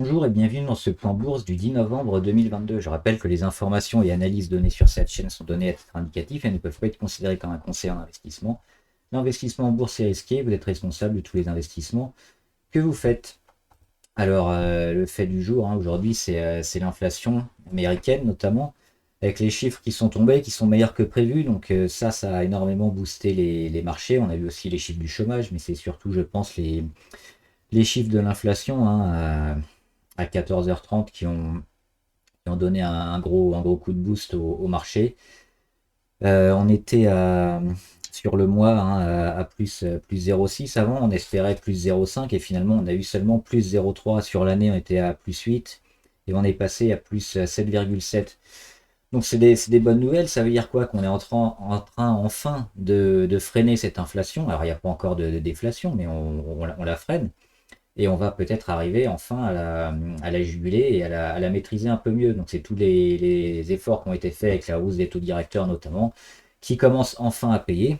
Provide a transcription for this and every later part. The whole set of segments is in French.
Bonjour et bienvenue dans ce point bourse du 10 novembre 2022. Je rappelle que les informations et analyses données sur cette chaîne sont données à titre indicatif et ne peuvent pas être considérées comme un conseil en investissement. L'investissement en bourse est risqué, vous êtes responsable de tous les investissements que vous faites. Alors, le fait du jour, aujourd'hui, c'est l'inflation américaine notamment, avec les chiffres qui sont tombés, qui sont meilleurs que prévu. Donc ça a énormément boosté les marchés. On a vu aussi les chiffres du chômage, mais c'est surtout, je pense, les chiffres de l'inflation à 14h30 qui ont donné un gros coup de boost au marché. On était sur le mois à plus 0,6 avant, on espérait plus 0,5 et finalement on a eu seulement plus 0,3 sur l'année, on était à plus 8 et on est passé à plus 7,7. Donc c'est des bonnes nouvelles, ça veut dire quoi? Qu'on est en train enfin de freiner cette inflation. Alors il n'y a pas encore de déflation, mais on la freine. Et on va peut-être arriver enfin à la juguler et à la maîtriser un peu mieux. Donc c'est tous les efforts qui ont été faits avec la hausse des taux directeurs notamment, qui commencent enfin à payer.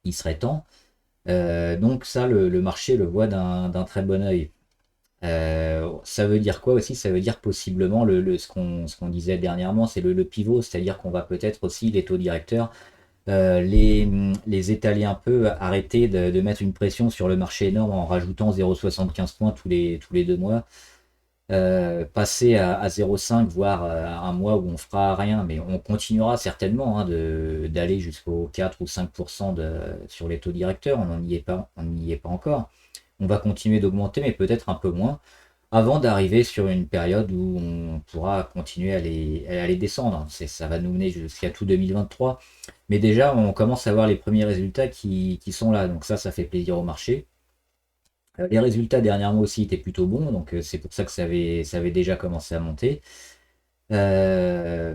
Il serait temps. Donc ça, le marché le voit d'un très bon œil. Ça veut dire quoi aussi? Ça veut dire possiblement ce qu'on disait dernièrement, c'est le pivot, c'est-à-dire qu'on va peut-être aussi les taux directeurs les étaler un peu, arrêter de mettre une pression sur le marché énorme en rajoutant 0,75 points tous les 2 mois, passer à 0,5 voire un mois où on fera rien, mais on continuera certainement d'aller jusqu'au 4 ou 5% sur les taux directeurs, on n'y est pas encore. On va continuer d'augmenter, mais peut-être un peu moins avant d'arriver sur une période où on pourra continuer à les descendre. Ça va nous mener jusqu'à tout 2023. Mais déjà, on commence à voir les premiers résultats qui sont là. Donc ça fait plaisir au marché. Les résultats dernièrement aussi étaient plutôt bons, donc c'est pour ça que ça avait déjà commencé à monter. Euh,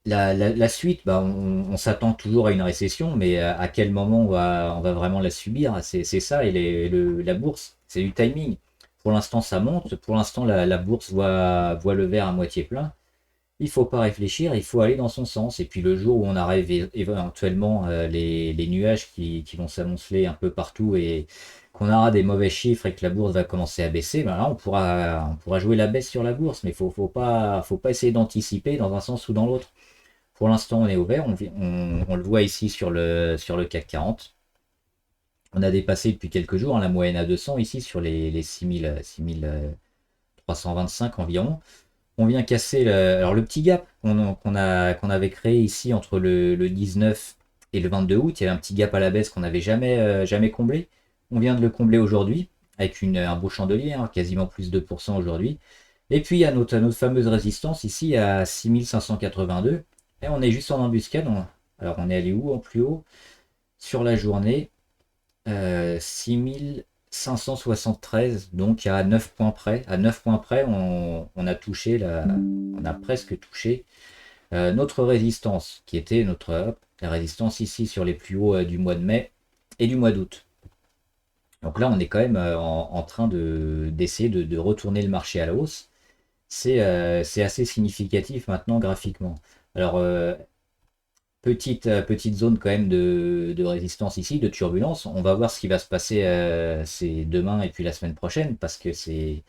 la suite, bah, on s'attend toujours à une récession, mais à quel moment on va vraiment la subir? C'est ça, et la bourse, c'est du timing. Pour l'instant, ça monte. Pour l'instant, la bourse voit le verre à moitié plein. Il faut pas réfléchir, il faut aller dans son sens. Et puis le jour où on arrive éventuellement les nuages qui vont s'amonceler un peu partout et qu'on aura des mauvais chiffres et que la bourse va commencer à baisser, ben là on pourra jouer la baisse sur la bourse, mais faut pas essayer d'anticiper dans un sens ou dans l'autre. Pour l'instant, on est ouvert, on le voit ici sur le CAC 40. On a dépassé depuis quelques jours la moyenne à 200 ici sur les 6325 environ. On vient casser alors le petit gap qu'on avait créé ici entre le 19 et le 22 août. Il y avait un petit gap à la baisse qu'on n'avait jamais comblé. On vient de le combler aujourd'hui avec un beau chandelier, quasiment plus 2% aujourd'hui. Et puis il y a notre fameuse résistance ici à 6582. Et on est juste en embuscade. Alors on est allé où en plus haut sur la journée? 6573, donc à 9 points près. À 9 points près, on a touché on a presque touché notre résistance, qui était la résistance ici sur les plus hauts du mois de mai et du mois d'août. Donc là, on est quand même en train d'essayer de retourner le marché à la hausse. C'est assez significatif maintenant graphiquement. Alors, petite zone quand même de résistance ici, de turbulence. On va voir ce qui va se passer c'est demain et puis la semaine prochaine, parce que c'est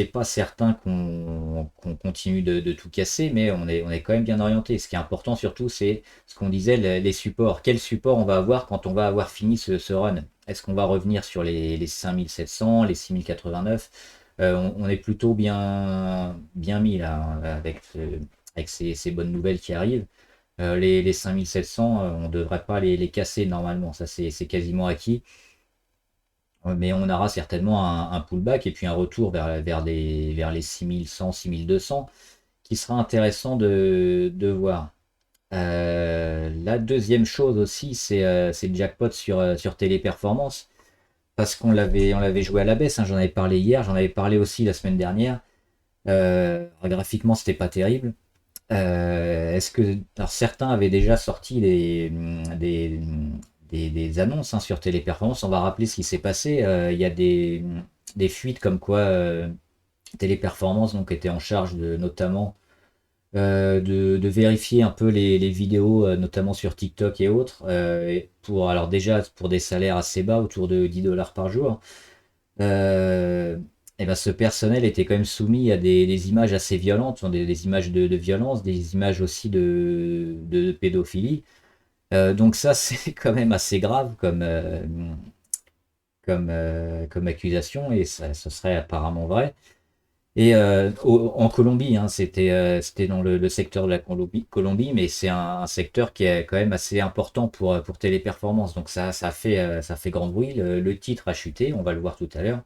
pas certain qu'on continue de tout casser, mais on est quand même bien orienté. Ce qui est important surtout, c'est ce qu'on disait, les supports. Quel support on va avoir quand on va avoir fini ce run? Est-ce qu'on va revenir sur les 5700, les 6089? On est plutôt bien mis là, avec ces bonnes nouvelles qui arrivent. Les 5700, on ne devrait pas les casser normalement, ça c'est quasiment acquis. Mais on aura certainement un pullback et puis un retour vers les 6100, 6200 qui sera intéressant de voir. La deuxième chose aussi, c'est le jackpot sur Téléperformance, parce qu'on l'avait joué à la baisse, j'en avais parlé hier, j'en avais parlé aussi la semaine dernière. Graphiquement, c'était pas terrible. Est-ce que alors certains avaient déjà sorti des annonces sur Téléperformance. On va rappeler ce qui s'est passé. Il y a des fuites comme quoi Téléperformance donc était en charge notamment de vérifier un peu les vidéos, notamment sur TikTok et autres, alors déjà pour des salaires assez bas, autour de 10 $ par jour. Euh, et ben, ce personnel était quand même soumis à des images assez violentes, des images de violence, des images aussi de pédophilie. Donc ça, c'est quand même assez grave comme accusation, et ça, ce serait apparemment vrai. Et en Colombie, hein, c'était dans le secteur de la Colombie, mais c'est un secteur qui est quand même assez important pour Téléperformance. Donc ça fait grand bruit. Le titre a chuté, on va le voir tout à l'heure,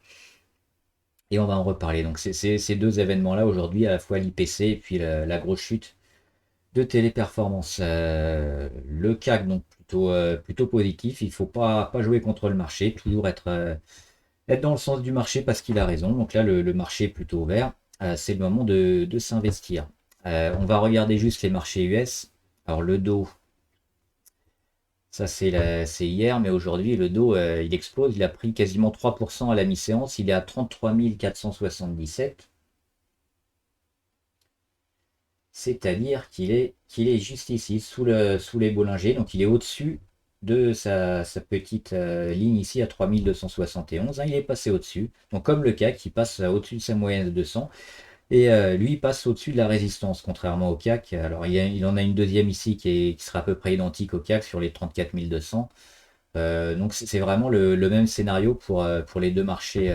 et on va en reparler. Donc c'est ces deux événements-là aujourd'hui, à la fois l'IPC et puis la grosse chute de Téléperformance. Le CAC, donc plutôt positif. Il ne faut pas jouer contre le marché, toujours être dans le sens du marché parce qu'il a raison. Donc là, le marché est plutôt ouvert. C'est le moment de s'investir. On va regarder juste les marchés US. Alors le Dow, ça c'est hier, mais aujourd'hui le Dow il explose. Il a pris quasiment 3% à la mi-séance. Il est à 33 477. C'est-à-dire qu'il est juste ici, sous les Bollinger. Donc il est au-dessus de sa petite ligne ici à 3271. Hein, il est passé au-dessus. Donc comme le CAC qui passe au-dessus de sa moyenne de 200. Et lui, il passe au-dessus de la résistance, contrairement au CAC. Alors il en a une deuxième ici qui sera à peu près identique au CAC sur les 34 200. Donc c'est vraiment le même scénario pour les deux marchés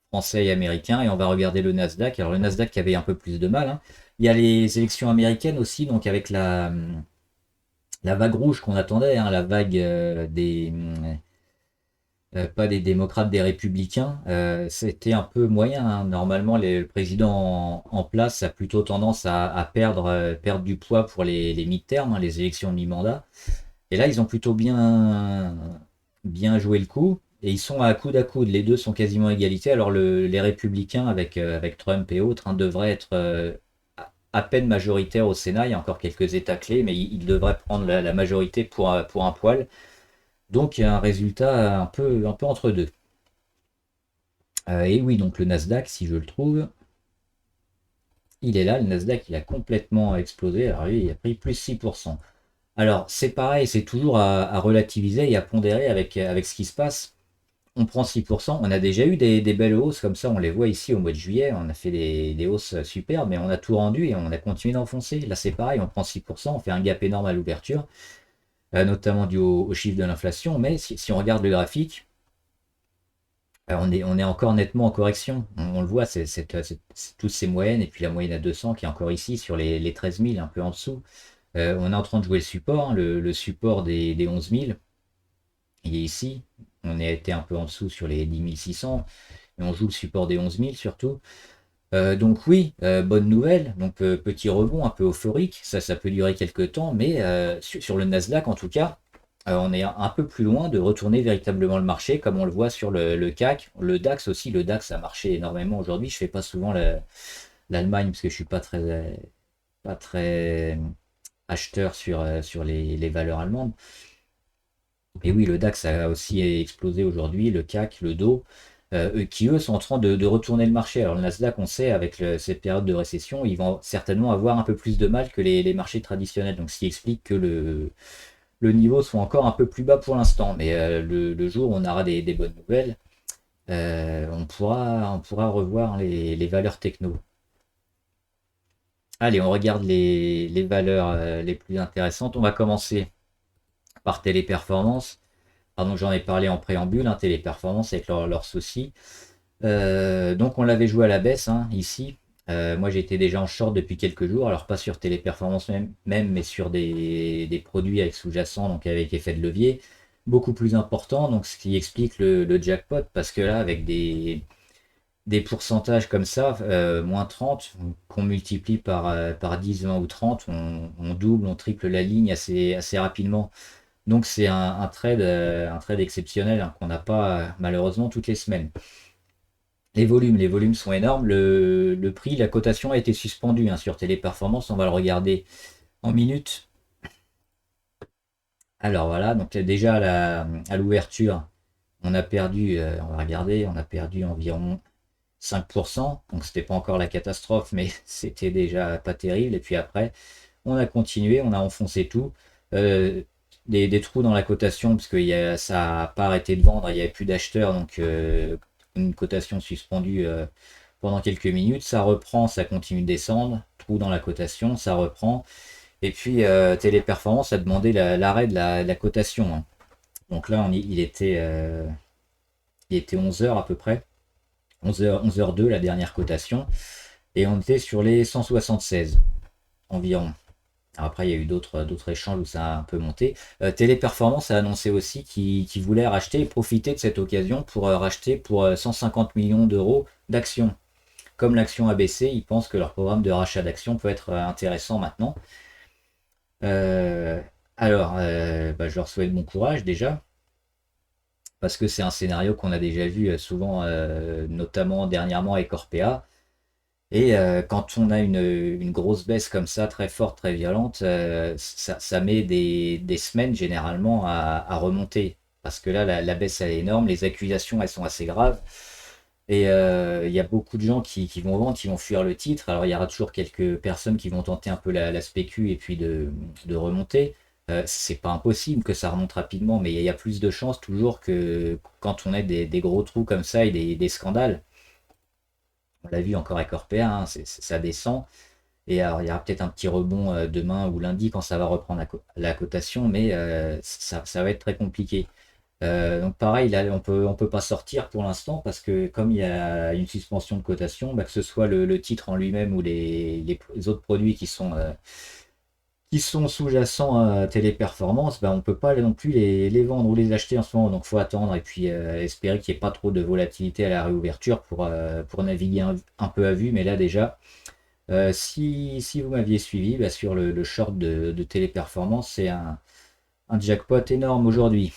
français et américains. Et on va regarder le Nasdaq. Alors le Nasdaq qui avait un peu plus de mal, hein. Il y a les élections américaines aussi, donc avec la vague rouge qu'on attendait, hein, la vague pas des démocrates, des républicains, c'était un peu moyen, hein. Normalement, le président en place a plutôt tendance à perdre du poids pour les mi-termes, hein, les élections de mi-mandat. Et là, ils ont plutôt bien joué le coup. Et ils sont à coude à coude. Les deux sont quasiment à égalité. Alors les républicains, avec Trump et autres, hein, devraient être à peine majoritaires au Sénat. Il y a encore quelques États clés, mais ils devraient prendre la majorité pour un poil. Donc il y a un résultat un peu entre deux. Et oui, donc le Nasdaq, si je le trouve, il est là. Le Nasdaq, il a complètement explosé. Alors lui, il a pris plus 6%. Alors c'est pareil, c'est toujours à relativiser et à pondérer avec ce qui se passe. On prend 6%. On a déjà eu des belles hausses comme ça. On les voit ici au mois de juillet. On a fait des hausses super, mais on a tout rendu et on a continué d'enfoncer. Là, c'est pareil, on prend 6%. On fait un gap énorme à l'ouverture, notamment dû au chiffre de l'inflation. Mais si on regarde le graphique, on est encore nettement en correction. On le voit, c'est toutes ces moyennes, et puis la moyenne à 200 qui est encore ici sur les 13 000, un peu en dessous. On est en train de jouer le support, hein, le support des 11 000. Il est ici. On a été un peu en dessous sur les 10 600, et on joue le support des 11 000 surtout. Donc oui, bonne nouvelle. Donc petit rebond un peu euphorique, ça peut durer quelques temps, mais sur le Nasdaq en tout cas, on est un peu plus loin de retourner véritablement le marché, comme on le voit sur le CAC. Le DAX aussi, le DAX a marché énormément aujourd'hui. Je fais pas souvent l'Allemagne parce que je suis pas très acheteur sur les valeurs allemandes. Et oui, le DAX a aussi explosé aujourd'hui, le CAC, le Dow, qui eux sont en train de retourner le marché. Alors le Nasdaq, on sait, avec cette période de récession, ils vont certainement avoir un peu plus de mal que les marchés traditionnels. Donc ce qui explique que le niveau soit encore un peu plus bas pour l'instant. Mais le jour où on aura des bonnes nouvelles, on pourra revoir les valeurs techno. Allez, on regarde les valeurs les plus intéressantes. On va commencer par Téléperformance. Pardon, j'en ai parlé en préambule, hein, Téléperformance avec leurs soucis. Donc on l'avait joué à la baisse, hein, ici. Moi j'étais déjà en short depuis quelques jours, alors pas sur Téléperformance même, mais sur des produits avec sous-jacent, donc avec effet de levier, beaucoup plus important, donc ce qui explique le jackpot, parce que là avec des pourcentages comme ça, moins 30, qu'on multiplie par 10, 20 ou 30, on double, on triple la ligne assez rapidement. Donc c'est un trade exceptionnel, hein, qu'on n'a pas malheureusement toutes les semaines. Les volumes sont énormes. Le prix, la cotation a été suspendue, hein, sur Téléperformance. On va le regarder en minutes. Alors voilà, donc déjà à l'ouverture, on a perdu, on va regarder, on a perdu environ 5%. Donc c'était pas encore la catastrophe, mais c'était déjà pas terrible. Et puis après, on a continué, on a enfoncé tout. Euh, des trous dans la cotation, parce que ça n'a pas arrêté de vendre, il n'y avait plus d'acheteurs, donc une cotation suspendue pendant quelques minutes, ça reprend, ça continue de descendre, trou dans la cotation, ça reprend. Et puis Téléperformance a demandé l'arrêt de la cotation, hein. Donc là, il était 11 h à peu près, 11h02 la dernière cotation, et on était sur les 176 environ. Alors après, il y a eu d'autres échanges où ça a un peu monté. Téléperformance a annoncé aussi qu'il voulait racheter et profiter de cette occasion pour racheter pour 150 millions d'euros d'actions. Comme l'action a baissé, ils pensent que leur programme de rachat d'actions peut être intéressant maintenant. Euh, je leur souhaite bon courage déjà, parce que c'est un scénario qu'on a déjà vu souvent, notamment dernièrement avec Orpea. Et quand on a une grosse baisse comme ça, très forte, très violente, ça met des semaines généralement à remonter. Parce que là, la baisse elle est énorme, les accusations elles sont assez graves. Et il y a beaucoup de gens qui vont vendre, qui vont fuir le titre. Alors il y aura toujours quelques personnes qui vont tenter un peu la spécu et puis de remonter. C'est pas impossible que ça remonte rapidement, mais il y a plus de chances toujours que quand on a des gros trous comme ça et des scandales. On l'a vu encore avec Orpea, hein, ça descend. Et alors, il y aura peut-être un petit rebond demain ou lundi quand ça va reprendre la cotation, mais ça va être très compliqué. Donc pareil, là, on peut pas sortir pour l'instant parce que comme il y a une suspension de cotation, bah, que ce soit le titre en lui-même ou les autres produits qui sont sous-jacents à Téléperformance, bah, on peut pas non plus les vendre ou les acheter en ce moment. Donc faut attendre et puis espérer qu'il n'y ait pas trop de volatilité à la réouverture pour naviguer un peu à vue. Mais là déjà, si vous m'aviez suivi, bah, sur le short de Téléperformance, c'est un jackpot énorme aujourd'hui.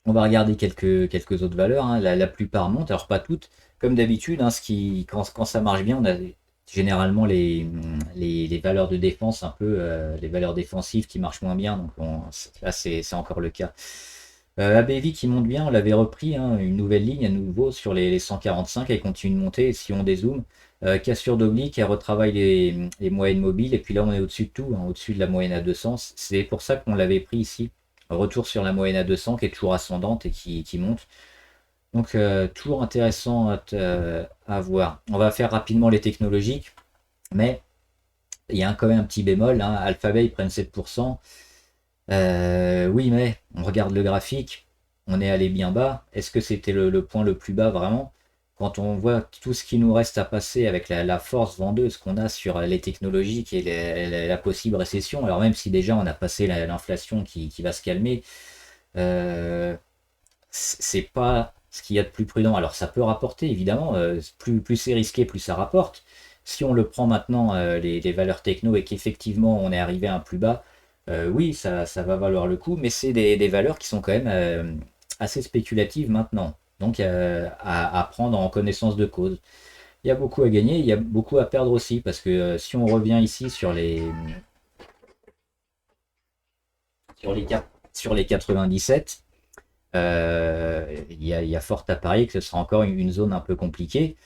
On va regarder quelques autres valeurs, hein. La plupart montent, alors pas toutes. Comme d'habitude, hein, quand ça marche bien, on a généralement les valeurs de défense, un peu les valeurs défensives qui marchent moins bien. Donc là, c'est encore le cas. ABV qui monte bien, on l'avait repris, hein, une nouvelle ligne à nouveau sur les 145, elle continue de monter. Et si on dézoome, cassure d'oblique, elle retravaille les moyennes mobiles. Et puis là, on est au-dessus de tout, hein, au-dessus de la moyenne à 200. C'est pour ça qu'on l'avait pris ici. Retour sur la moyenne à 200 qui est toujours ascendante et qui monte. Donc toujours intéressant à voir. On va faire rapidement les technologiques, mais il y a quand même un petit bémol, hein. Alphabet ils prennent 7%. Oui, mais on regarde le graphique, on est allé bien bas. Est-ce que c'était le point le plus bas vraiment? Quand on voit tout ce qui nous reste à passer avec la force vendeuse qu'on a sur les technologiques et la possible récession, alors même si déjà on a passé l'inflation qui va se calmer, euh, c'est pas ce qu'il y a de plus prudent. Alors ça peut rapporter évidemment, plus c'est risqué, plus ça rapporte. Si on le prend maintenant, les valeurs techno, et qu'effectivement on est arrivé à un plus bas, oui, ça va valoir le coup, mais c'est des valeurs qui sont quand même assez spéculatives maintenant. Donc à prendre en connaissance de cause. Il y a beaucoup à gagner, il y a beaucoup à perdre aussi, parce que si on revient ici sur les 97, il y a fort à parier que ce sera encore une zone un peu compliquée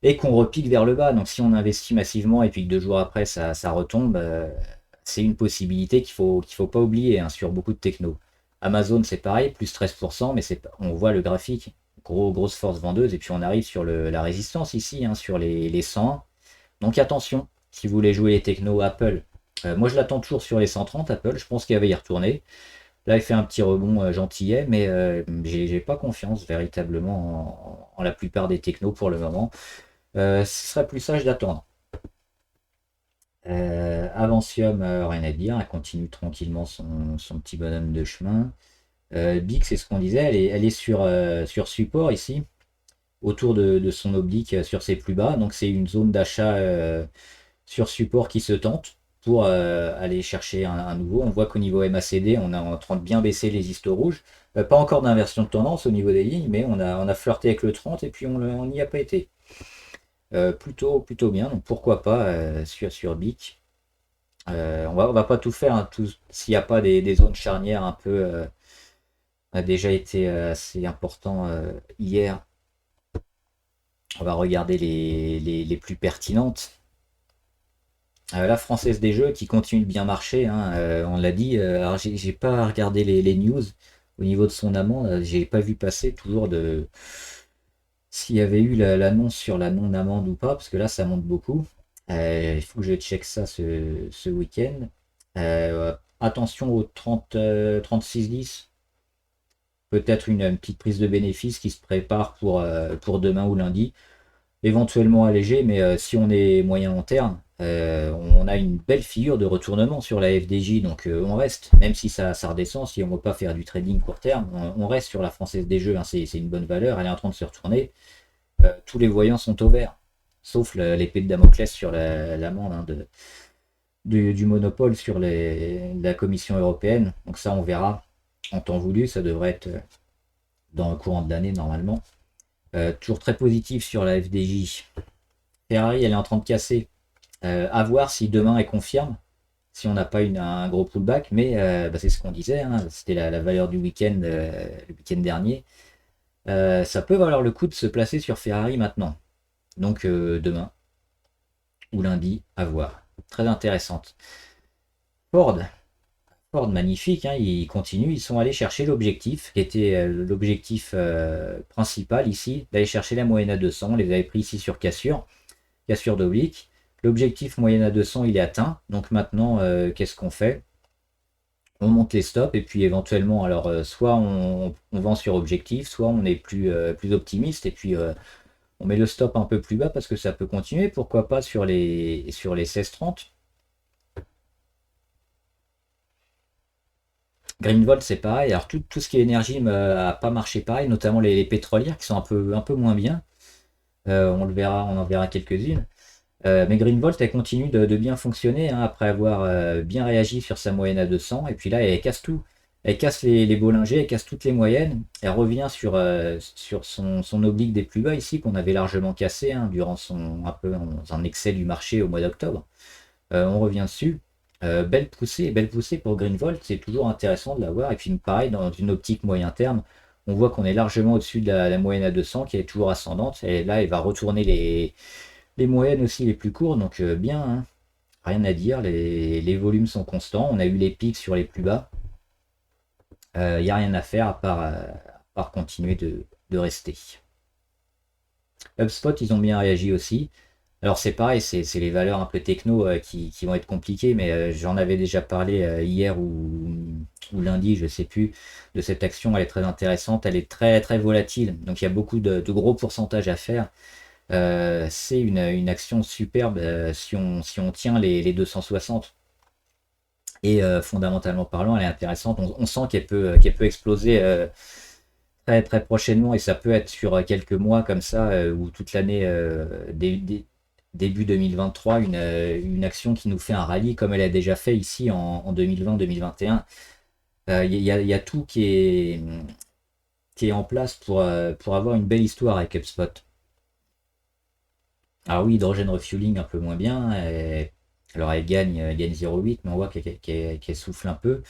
et qu'on repique vers le bas. Donc si on investit massivement et puis que 2 jours après ça retombe, c'est une possibilité qu'il faut pas oublier, hein, sur beaucoup de techno. Amazon c'est pareil, plus 13%, mais on voit le graphique, grosse force vendeuse, et puis on arrive sur la résistance ici, hein, sur les 100. Donc attention, si vous voulez jouer les techno Apple, moi je l'attends toujours sur les 130 Apple, je pense qu'il va y retourner. Là, il fait un petit rebond gentillet, mais j'ai pas confiance véritablement en la plupart des technos pour le moment. Ce serait plus sage d'attendre. Avancium, rien à dire, elle continue tranquillement son petit bonhomme de chemin. Big, c'est ce qu'on disait, elle est sur support ici, autour de son oblique, sur ses plus bas. Donc c'est une zone d'achat sur support qui se tente pour aller chercher un nouveau. On voit qu'au niveau MACD, on est en train de bien baisser les histos rouges. Pas encore d'inversion de tendance au niveau des lignes, mais on a flirté avec le 30 et puis on n'y a pas été. Plutôt bien, donc pourquoi pas sur BIC. On va pas tout faire, hein, s'il n'y a pas des zones charnières un peu, a déjà été assez important hier. On va regarder les plus pertinentes. La Française des Jeux qui continue de bien marcher, hein, on l'a dit. Alors j'ai pas regardé les news au niveau de son amende, j'ai pas vu passer toujours s'il y avait eu l'annonce sur la non-amende ou pas, parce que là, ça monte beaucoup. Il faut que je check ça ce week-end. Attention au 30, 36-10. Peut-être une petite prise de bénéfice qui se prépare pour demain ou lundi. Éventuellement allégé, mais si on est moyen long terme, on a une belle figure de retournement sur la FDJ, donc on reste, même si ça redescend, si on ne veut pas faire du trading court terme, on reste sur la Française des Jeux, hein, c'est une bonne valeur, elle est en train de se retourner. Tous les voyants sont au vert, sauf l'épée de Damoclès sur l'amende hein, du monopole sur la Commission européenne. Donc ça, on verra en temps voulu, ça devrait être dans le courant de l'année normalement. Toujours très positif sur la FDJ. Ferrari, elle est en train de casser. À voir si demain elle confirme, si on n'a pas un gros pullback, mais c'est ce qu'on disait, hein, c'était la valeur du week-end le week-end dernier. Ça peut valoir le coup de se placer sur Ferrari maintenant. Donc demain ou lundi, à voir. Très intéressante. Ford. Ford, magnifique, hein, ils continuent, ils sont allés chercher l'objectif, qui était l'objectif principal ici, d'aller chercher la moyenne à 200. On les avait pris ici sur cassure d'oblique. L'objectif moyenne à 200, il est atteint. Donc maintenant, qu'est-ce qu'on fait? On monte les stops et puis éventuellement, alors soit on vend sur objectif, soit on est plus optimiste et puis on met le stop un peu plus bas parce que ça peut continuer. Pourquoi pas sur les 16-30. Greenvolt, c'est pareil. Alors tout ce qui est énergie n'a pas marché pareil, notamment les pétrolières qui sont un peu moins bien. On le verra, on en verra quelques-unes. Mais Greenvolt, elle continue de bien fonctionner hein, après avoir bien réagi sur sa moyenne à 200. Et puis là, elle casse tout. Elle casse les Bollinger, elle casse toutes les moyennes. Elle revient sur son oblique des plus bas ici, qu'on avait largement cassé hein, durant un peu un excès du marché au mois d'octobre. On revient dessus. Belle poussée pour Greenvolt. C'est toujours intéressant de l'avoir. Et puis pareil, dans une optique moyen terme, on voit qu'on est largement au-dessus de la moyenne à 200 qui est toujours ascendante. Et là, elle va retourner les moyennes aussi les plus courtes, donc bien, hein. Rien à dire, les volumes sont constants, on a eu les pics sur les plus bas, il n'y a rien à faire à part continuer de rester. HubSpot, ils ont bien réagi aussi. Alors c'est pareil, c'est les valeurs un peu techno qui vont être compliquées, mais j'en avais déjà parlé hier ou lundi, je sais plus, de cette action, elle est très intéressante, elle est très très volatile, donc il y a beaucoup de gros pourcentages à faire. C'est une action superbe si on tient les 260. Et fondamentalement parlant, elle est intéressante. On sent qu'elle peut exploser très très prochainement et ça peut être sur quelques mois comme ça ou toute l'année début 2023 une action qui nous fait un rallye comme elle a déjà fait ici en 2020-2021. Il y a tout qui est en place pour avoir une belle histoire avec HubSpot. Alors oui, hydrogène refueling un peu moins bien. Alors elle gagne 0,8, mais on voit qu'elle souffle un peu.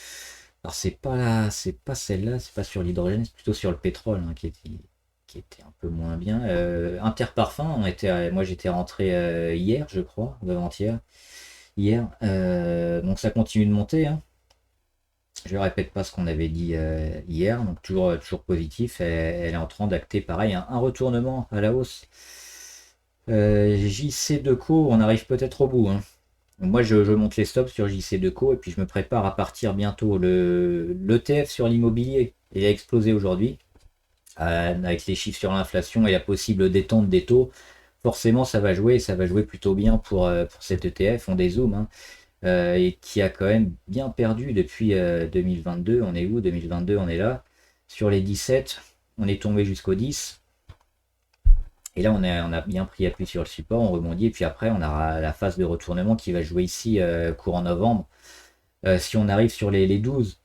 Alors c'est pas celle-là, c'est pas sur l'hydrogène, c'est plutôt sur le pétrole hein, qui était un peu moins bien. Interparfum, moi j'étais rentré hier, je crois, ou avant-hier. Hier. Donc ça continue de monter, hein. Je ne répète pas ce qu'on avait dit hier, donc toujours positif. Elle est en train d'acter pareil un retournement à la hausse. JC2Co, on arrive peut-être au bout, hein. Moi, je monte les stops sur JC2Co et puis je me prépare à partir bientôt. L'ETF sur l'immobilier, il a explosé aujourd'hui. Avec les chiffres sur l'inflation et la possible détente des taux, forcément, ça va jouer plutôt bien pour cet ETF. On dézoome, hein, et qui a quand même bien perdu depuis 2022. On est où? 2022, on est là. Sur les 17, on est tombé jusqu'au 10. Et là, on a bien pris appui sur le support, on rebondit, et puis après, on a la phase de retournement qui va jouer ici courant novembre. Si on arrive sur les 12,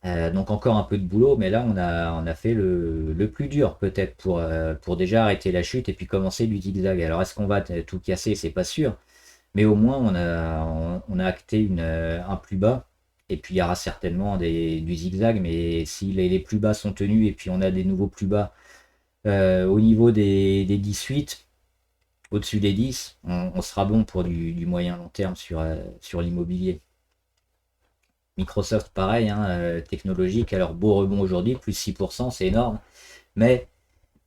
donc encore un peu de boulot, mais là, on a fait le plus dur peut-être pour déjà arrêter la chute et puis commencer du zigzag. Alors, est-ce qu'on va tout casser? C'est pas sûr, mais au moins, on a acté un plus bas. Et puis il y aura certainement du zigzag, mais si les plus bas sont tenus et puis on a des nouveaux plus bas au niveau des 18, au-dessus des 10, on sera bon pour du moyen long terme sur l'immobilier. Microsoft, pareil, hein, technologique, alors beau rebond aujourd'hui, plus 6%, c'est énorme, mais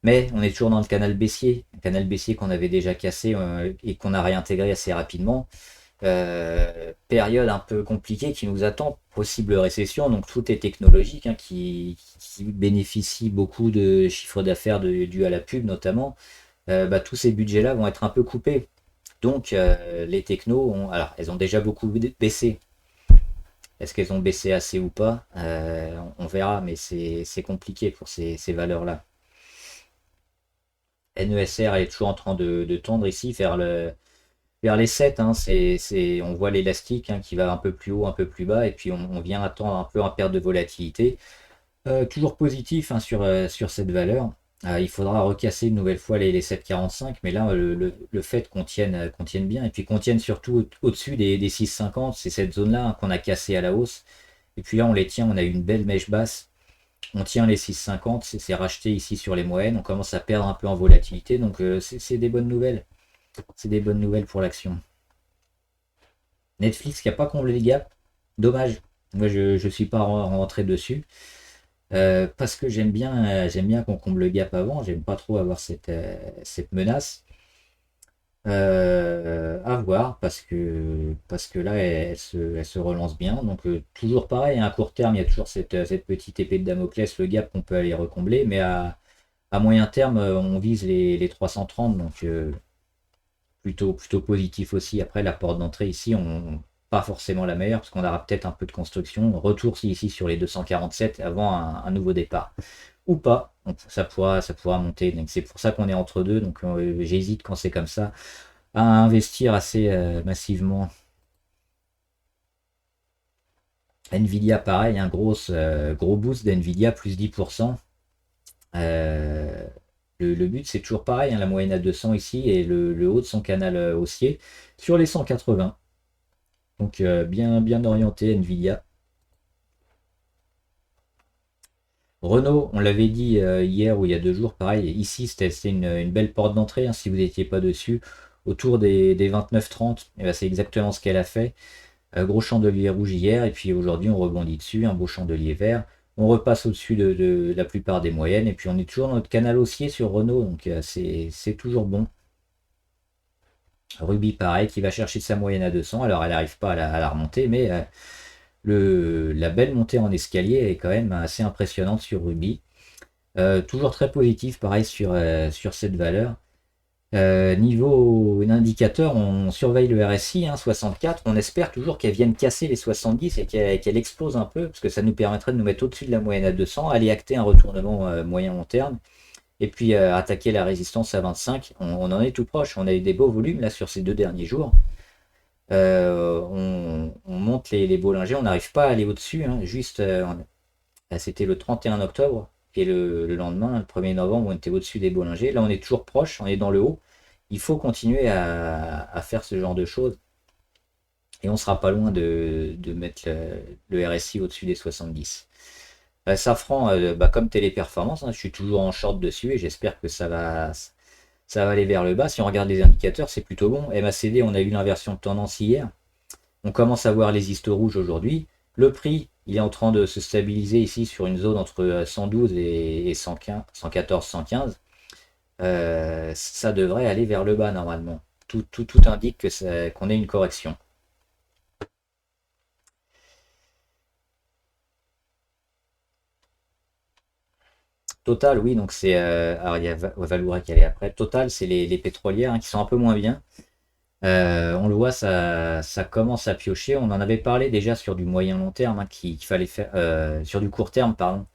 Mais on est toujours dans le canal baissier, un canal baissier qu'on avait déjà cassé et qu'on a réintégré assez rapidement. Période un peu compliquée qui nous attend, possible récession, donc tout est technologique, hein, qui bénéficie beaucoup de chiffre d'affaires dû à la pub notamment. Bah, tous ces budgets-là vont être un peu coupés. Donc les technos, alors elles ont déjà beaucoup baissé. Est-ce qu'elles ont baissé assez ou pas? On verra, mais c'est compliqué pour ces valeurs-là. NESR elle est toujours en train de tendre ici vers les 7, hein, on voit l'élastique, hein, qui va un peu plus haut, un peu plus bas, et puis on vient attendre un peu en perte de volatilité. Toujours positif, hein, sur cette valeur. Il faudra recasser une nouvelle fois les 7,45, mais là, le fait qu'on tienne bien, et puis qu'on tienne surtout au-dessus des 6,50, c'est cette zone-là, hein, qu'on a cassé à la hausse. Et puis là, on les tient, on a eu une belle mèche basse. On tient les 6,50, c'est racheté ici sur les moyennes, on commence à perdre un peu en volatilité, donc c'est des bonnes nouvelles. C'est des bonnes nouvelles pour l'action. Netflix qui n'a pas comblé le gap, dommage. Moi, je ne suis pas rentré dessus. Parce que j'aime bien qu'on comble le gap avant, j'aime pas trop avoir cette menace. À voir, parce que là, elle se relance bien. Donc, toujours pareil, à court terme, il y a toujours cette petite épée de Damoclès, le gap qu'on peut aller recombler, mais à moyen terme, on vise les 330, donc plutôt positif aussi. Après, la porte d'entrée ici, pas forcément la meilleure, parce qu'on aura peut-être un peu de construction. Retour ici sur les 247 avant un nouveau départ. Ou pas, donc ça pourra monter. Donc c'est pour ça qu'on est entre deux. Donc j'hésite quand c'est comme ça à investir assez massivement. Nvidia, pareil, un gros boost d'Nvidia, plus 10%. Le but, c'est toujours pareil, hein, la moyenne à 200 ici et le haut de son canal haussier sur les 180. Donc bien orienté Nvidia. Renault, on l'avait dit hier ou il y a 2 jours, pareil, ici c'était une belle porte d'entrée, hein, si vous n'étiez pas dessus, autour des 29-30, et ben, c'est exactement ce qu'elle a fait. Gros chandelier rouge hier, et puis aujourd'hui on rebondit dessus, un beau chandelier vert. On repasse au-dessus de la plupart des moyennes, et puis on est toujours dans notre canal haussier sur Renault, donc c'est toujours bon. Ruby, pareil, qui va chercher sa moyenne à 200, alors elle n'arrive pas à la remonter, mais la belle montée en escalier est quand même assez impressionnante sur Ruby. Toujours très positif, pareil, sur cette valeur. Niveau indicateur, on surveille le RSI, hein, 64. On espère toujours qu'elle vienne casser les 70 et qu'elle explose un peu, parce que ça nous permettrait de nous mettre au-dessus de la moyenne à 200, aller acter un retournement moyen-long terme, et puis attaquer la résistance à 25. On en est tout proche. On a eu des beaux volumes là sur ces 2 derniers jours. On monte les Bollinger, on n'arrive pas à aller au-dessus, hein, juste c'était le 31 octobre et le lendemain, le 1er novembre, on était au-dessus des Bollinger. Là, on est toujours proche, on est dans le haut. Il faut continuer à faire ce genre de choses et on sera pas loin de mettre le RSI au-dessus des 70. Safran, bah, comme Téléperformance, hein, je suis toujours en short dessus et j'espère que ça va aller vers le bas. Si on regarde les indicateurs, c'est plutôt bon. MACD, on a eu l'inversion de tendance hier. On commence à voir les histos rouges aujourd'hui. Le prix, il est en train de se stabiliser ici sur une zone entre 112 et 115, 114, 115. Ça devrait aller vers le bas normalement. Tout indique qu'on ait une correction. Total, oui, donc c'est. Alors il y a Valourec qui est après. Total, c'est les pétrolières, hein, qui sont un peu moins bien. On le voit, ça commence à piocher. On en avait parlé déjà sur du moyen long terme, hein, qu'il fallait faire, sur du court terme, pardon,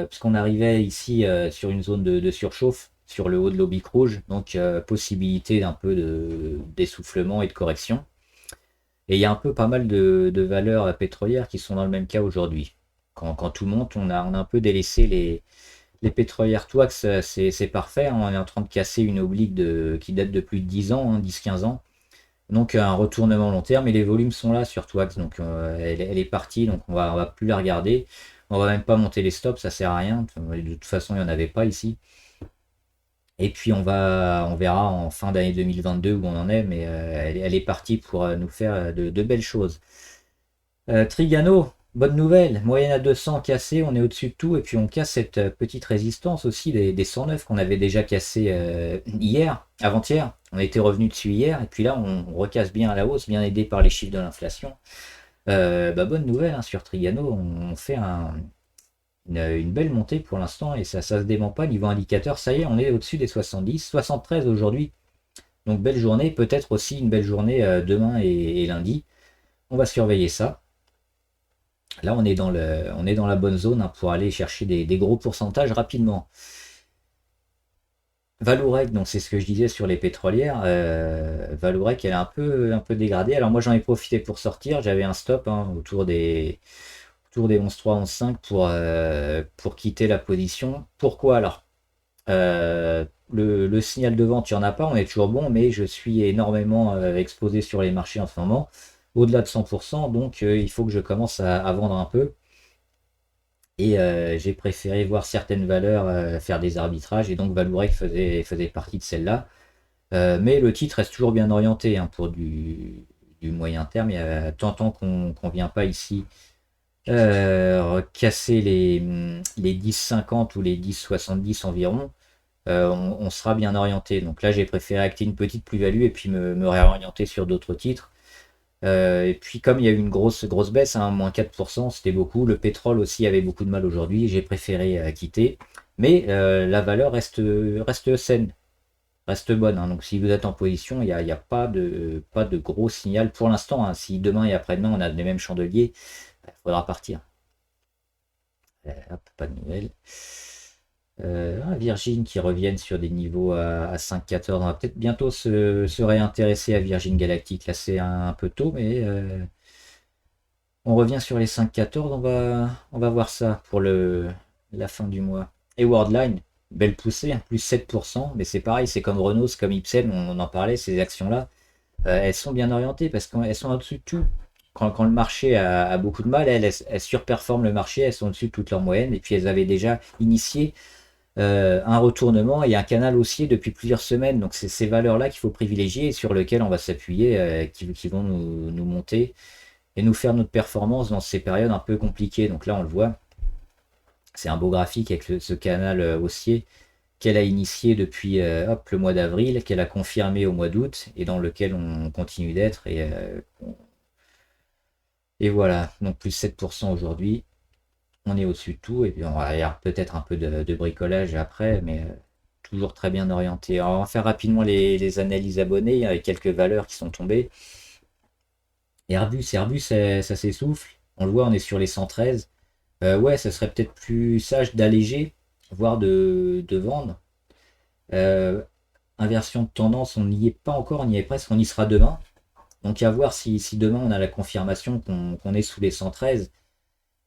puisqu'on arrivait ici sur une zone de surchauffe sur le haut de l'oblique rouge, donc possibilité d'un peu d'essoufflement et de correction. Et il y a un peu pas mal de valeurs pétrolières qui sont dans le même cas aujourd'hui. Quand tout monte, on a un peu délaissé les pétrolières Twax, c'est parfait, hein. On est en train de casser une oblique qui date de plus de 10 ans, hein, 10-15 ans. Donc un retournement long terme et les volumes sont là sur Twax. Donc elle est partie, donc on va plus la regarder. On va même pas monter les stops, ça sert à rien. De toute façon, il n'y en avait pas ici. Et puis on verra en fin d'année 2022 où on en est, mais elle est partie pour nous faire de belles choses. Trigano, Bonne nouvelle, moyenne à 200 cassée, on est au-dessus de tout, et puis on casse cette petite résistance aussi des 109 qu'on avait déjà cassé hier, avant-hier. On était revenu dessus hier, et puis là on recasse bien à la hausse, bien aidé par les chiffres de l'inflation. Bonne nouvelle hein, sur Trigano, on fait une belle montée pour l'instant, et ça se dément pas niveau indicateur. Ça y est, on est au-dessus des 70, 73 aujourd'hui. Donc belle journée, peut-être aussi une belle journée demain et lundi. On va surveiller ça. Là, on est dans la bonne zone hein, pour aller chercher des gros pourcentages rapidement. Valourec, donc c'est ce que je disais sur les pétrolières. Valourec, elle est un peu dégradée. Alors moi, j'en ai profité pour sortir. J'avais un stop hein, autour des 11,3, 11,5 pour quitter la position. Pourquoi alors le signal de vente, il n'y en a pas, on est toujours bon, mais je suis énormément exposé sur les marchés en ce moment, au-delà de 100%, donc il faut que je commence à vendre un peu. Et j'ai préféré voir certaines valeurs faire des arbitrages, et donc Valourec faisait partie de celle-là. Mais le titre reste toujours bien orienté hein, pour du moyen terme. Il y a tant qu'on ne vient pas ici casser les 10,50 ou les 10,70 environ, on sera bien orienté. Donc là, j'ai préféré acter une petite plus-value et puis me réorienter sur d'autres titres. Et puis comme il y a eu une grosse baisse, hein, moins 4%, c'était beaucoup. Le pétrole aussi avait beaucoup de mal aujourd'hui. J'ai préféré quitter. Mais la valeur reste saine, reste bonne. Hein. Donc si vous êtes en position, il y a pas de gros signal pour l'instant. Hein. Si demain et après-demain on a les mêmes chandeliers, il faudra partir. Hop, pas de nouvelles. Virgin qui reviennent sur des niveaux à 5,14. On va peut-être bientôt se réintéresser à Virgin Galactic. Là, c'est un peu tôt, mais on revient sur les 5,14. On va voir ça pour la fin du mois. Et Worldline, belle poussée, hein, plus 7%. Mais c'est pareil, c'est comme Renault, c'est comme Ipsen, on en parlait, ces actions-là. Elles sont bien orientées parce qu'elles sont au-dessus de tout. Quand le marché a beaucoup de mal, elles surperforment le marché, elles sont au-dessus de toute leur moyenne. Et puis elles avaient déjà initié un retournement et un canal haussier depuis plusieurs semaines. Donc c'est ces valeurs-là qu'il faut privilégier et sur lesquelles on va s'appuyer, qui vont nous monter et nous faire notre performance dans ces périodes un peu compliquées. Donc là on le voit, c'est un beau graphique avec ce canal haussier qu'elle a initié depuis le mois d'avril, qu'elle a confirmé au mois d'août et dans lequel on continue d'être. Et voilà, donc plus 7% aujourd'hui. On est au-dessus de tout, et puis on va avoir peut-être un peu de bricolage après, mais toujours très bien orienté. Alors, on va faire rapidement les analyses abonnées avec quelques valeurs qui sont tombées. Airbus, ça s'essouffle. On le voit, on est sur les 113. Ouais, ça serait peut-être plus sage d'alléger, voire de vendre. Euh, Inversion de tendance, on n'y est pas encore, on y est presque, on y sera demain. Donc à voir si demain on a la confirmation qu'on est sous les 113.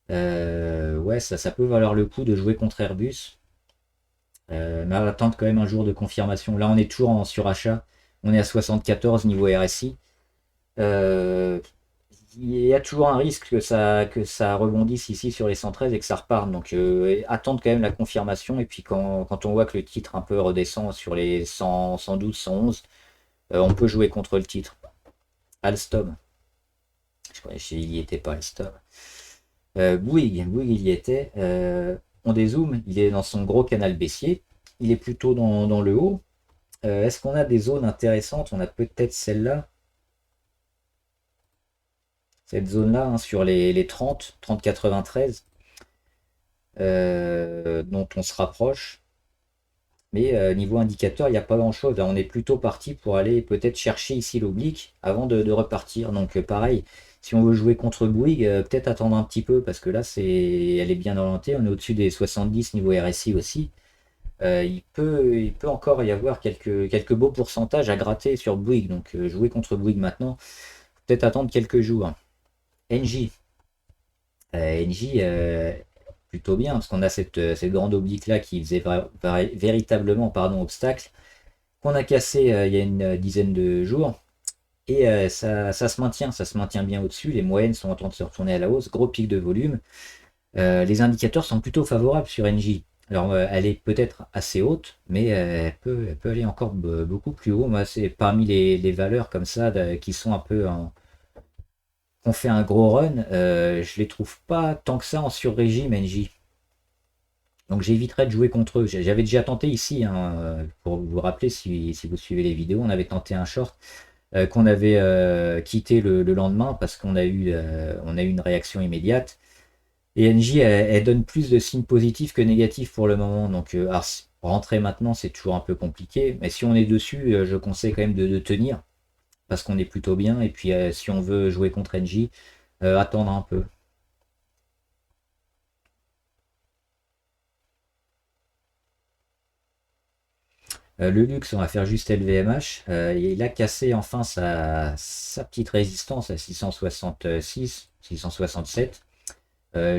Ouais, ça peut valoir le coup de jouer contre Airbus. Mais à attendre quand même un jour de confirmation. Là, on est toujours en surachat. On est à 74 niveau RSI. Euh, il y a toujours un risque que ça rebondisse ici sur les 113 et que ça reparte. Donc, attendre quand même la confirmation. Et puis, quand on voit que le titre un peu redescend sur les 100, 112, 111, on peut jouer contre le titre. Alstom. Il y était pas, Alstom. Bouygues, il y était. On dézoome, il est dans son gros canal baissier. Il est plutôt dans le haut. Est-ce qu'on a des zones intéressantes? On a peut-être celle-là. Cette zone-là, hein, sur les 30, 30,93, dont on se rapproche. Mais niveau indicateur, il n'y a pas grand-chose. Là, on est plutôt parti pour aller peut-être chercher ici l'oblique avant de repartir. Donc pareil, si on veut jouer contre Bouygues, peut-être attendre un petit peu parce que là, elle est bien orientée. On est au-dessus des 70 niveau RSI aussi. Il peut encore y avoir quelques beaux pourcentages à gratter sur Bouygues. Donc jouer contre Bouygues maintenant, peut-être attendre quelques jours. NJ. NJ, plutôt bien, parce qu'on a cette grande oblique là qui faisait véritablement obstacle, qu'on a cassé il y a une dizaine de jours. Et ça se maintient bien au-dessus. Les moyennes sont en train de se retourner à la hausse. Gros pic de volume. Les indicateurs sont plutôt favorables sur NJ. Alors, elle est peut-être assez haute, mais elle peut aller encore beaucoup plus haut. Moi, c'est parmi les valeurs comme ça qui sont un peu qu'on fait un gros run, je les trouve pas tant que ça en sur-régime NJ. Donc j'éviterais de jouer contre eux. J'avais déjà tenté ici, hein, pour vous rappeler si vous suivez les vidéos, on avait tenté un short qu'on avait quitté le lendemain parce on a eu une réaction immédiate. Et NJ, elle donne plus de signes positifs que négatifs pour le moment. Donc alors, rentrer maintenant, c'est toujours un peu compliqué. Mais si on est dessus, je conseille quand même de tenir parce qu'on est plutôt bien. Et puis si on veut jouer contre NJ, attendre un peu. Le luxe, on va faire juste LVMH. Il a cassé enfin sa petite résistance à 666, 667,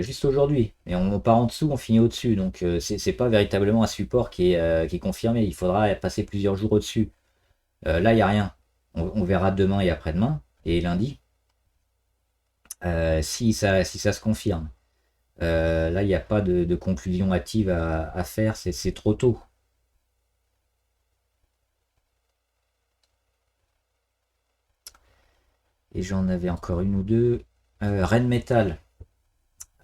juste aujourd'hui. Et on part en dessous, on finit au-dessus. Donc c'est pas véritablement un support qui est confirmé. Il faudra passer plusieurs jours au-dessus. Là, il n'y a rien. On verra demain et après-demain et lundi si ça se confirme. Là, il n'y a pas de conclusion hâtive à faire. C'est trop tôt. Et j'en avais encore une ou deux. Rheinmetall.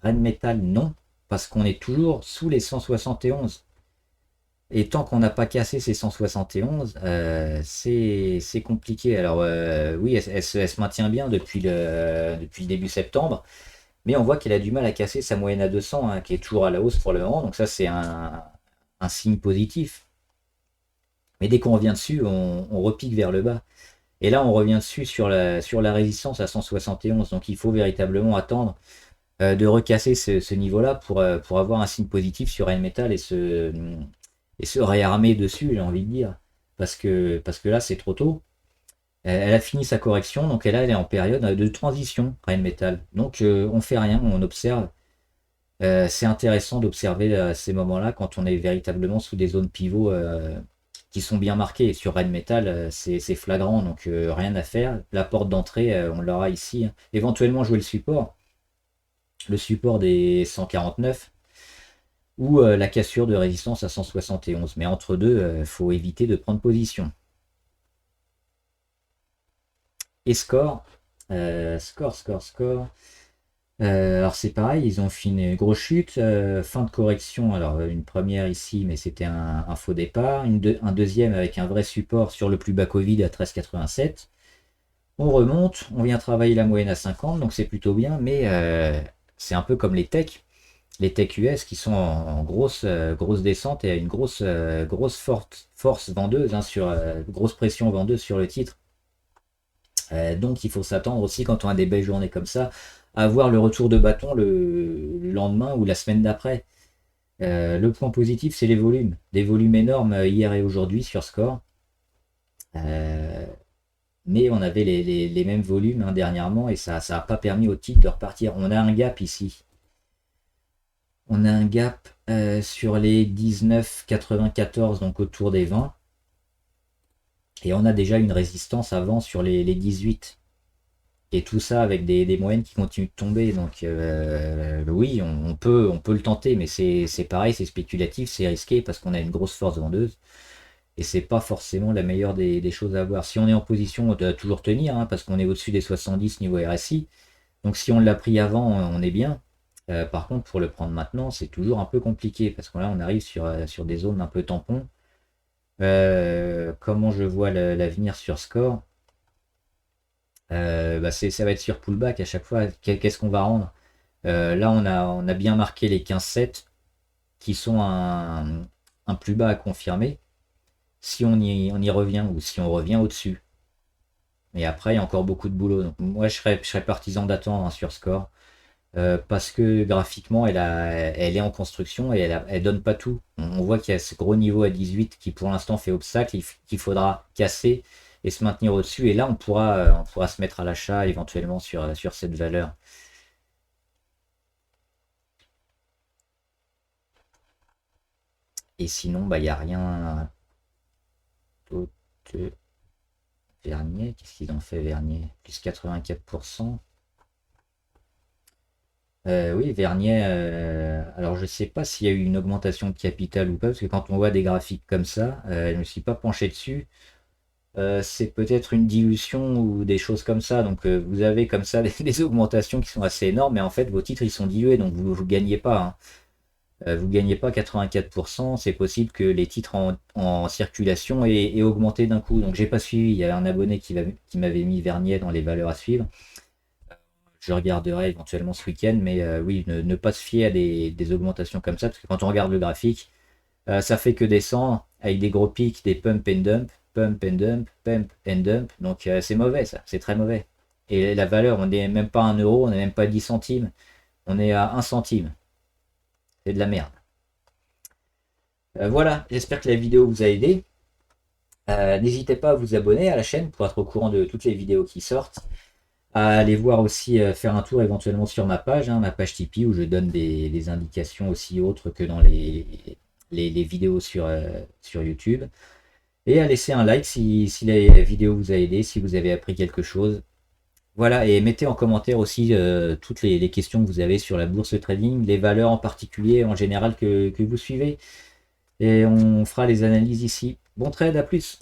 Rheinmetall, non, parce qu'on est toujours sous les 171. Et tant qu'on n'a pas cassé ces 171, c'est compliqué. Alors oui, elle se maintient bien depuis le début septembre, mais on voit qu'elle a du mal à casser sa moyenne à 200, hein, qui est toujours à la hausse pour le moment. Donc ça, c'est un signe positif. Mais dès qu'on revient dessus, on repique vers le bas. Et là, on revient dessus sur la résistance à 171. Donc il faut véritablement attendre de recasser ce niveau-là pour avoir un signe positif sur Rheinmetall et se réarmer dessus, j'ai envie de dire. Parce que là, c'est trop tôt. Elle a fini sa correction, donc elle est en période de transition, Rheinmetall. Donc on fait rien, on observe. C'est intéressant d'observer ces moments-là quand on est véritablement sous des zones pivots qui sont bien marquées. Et sur Rheinmetall, c'est flagrant, donc rien à faire. La porte d'entrée, on l'aura ici, hein. Éventuellement jouer le support des 149 ou la cassure de résistance à 171. Mais entre deux, il faut éviter de prendre position. Et score, score. Alors c'est pareil, ils ont fait une grosse chute, fin de correction, alors une première ici, mais c'était un faux départ, un deuxième avec un vrai support sur le plus bas Covid à 13,87. On remonte, on vient travailler la moyenne à 50, donc c'est plutôt bien, mais c'est un peu comme les tech US qui sont en grosse descente et à une grosse force vendeuse, hein, grosse pression vendeuse sur le titre. Donc il faut s'attendre aussi quand on a des belles journées comme ça à avoir le retour de bâton le lendemain ou la semaine d'après. Le point positif, c'est les volumes. Des volumes énormes hier et aujourd'hui sur Score. Euh, mais on avait les mêmes volumes, hein, dernièrement et ça n'a pas permis au titre de repartir. On a un gap ici. On a un gap sur les 19,94, donc autour des 20. Et on a déjà une résistance avant sur les 18. Et tout ça avec des moyennes qui continuent de tomber. Donc oui, on peut le tenter, mais c'est pareil, c'est spéculatif, c'est risqué parce qu'on a une grosse force vendeuse. Et c'est pas forcément la meilleure des choses à avoir. Si on est en position, on doit toujours tenir, hein, parce qu'on est au-dessus des 70 niveau RSI. Donc si on l'a pris avant, on est bien. Par contre, pour le prendre maintenant, c'est toujours un peu compliqué, parce que là, on arrive sur des zones un peu tampons. Comment je vois l'avenir sur Score? Bah, ça va être sur pullback à chaque fois. Qu'est-ce qu'on va rendre? Là, on a bien marqué les 15,7 qui sont un plus bas à confirmer si on y revient ou si on revient au-dessus. Et après, il y a encore beaucoup de boulot. Donc, moi, je serais partisan d'attendre, hein, sur Score. Parce que graphiquement, elle est en construction et elle donne pas tout. On voit qu'il y a ce gros niveau à 18 qui pour l'instant fait obstacle, qu'il faudra casser et se maintenir au-dessus. Et là, on pourra se mettre à l'achat éventuellement sur cette valeur. Et sinon, bah, il n'y a rien d'autre. Vernier, qu'est-ce qu'ils ont fait, Vernier? Plus 84%. Oui, Vernier, alors je sais pas s'il y a eu une augmentation de capital ou pas, parce que quand on voit des graphiques comme ça, je ne me suis pas penché dessus. c'est peut-être une dilution ou des choses comme ça. Donc vous avez comme ça des augmentations qui sont assez énormes, mais en fait vos titres ils sont dilués, donc vous ne gagnez pas, hein. Vous ne gagnez pas 84%, c'est possible que les titres en circulation aient augmenté d'un coup. Donc j'ai pas suivi, il y a un abonné qui m'avait mis Vernier dans les valeurs à suivre. Je regarderai éventuellement ce week-end, mais oui, ne pas se fier à des augmentations comme ça, parce que quand on regarde le graphique, ça fait que descendre avec des gros pics, des pump and dump, pump and dump, pump and dump. Donc c'est mauvais ça, c'est très mauvais. Et la valeur, on n'est même pas à 1 euro, on n'est même pas à 10 centimes, on est à 1 centime. C'est de la merde. Voilà, j'espère que la vidéo vous a aidé. N'hésitez pas à vous abonner à la chaîne pour être au courant de toutes les vidéos qui sortent. À aller voir aussi, faire un tour éventuellement sur ma page Tipeee, où je donne des indications aussi autres que dans les vidéos sur YouTube. Et à laisser un like si la vidéo vous a aidé, si vous avez appris quelque chose. Voilà, et mettez en commentaire aussi toutes les questions que vous avez sur la bourse trading, les valeurs en particulier, en général, que vous suivez. Et on fera les analyses ici. Bon trade, à plus!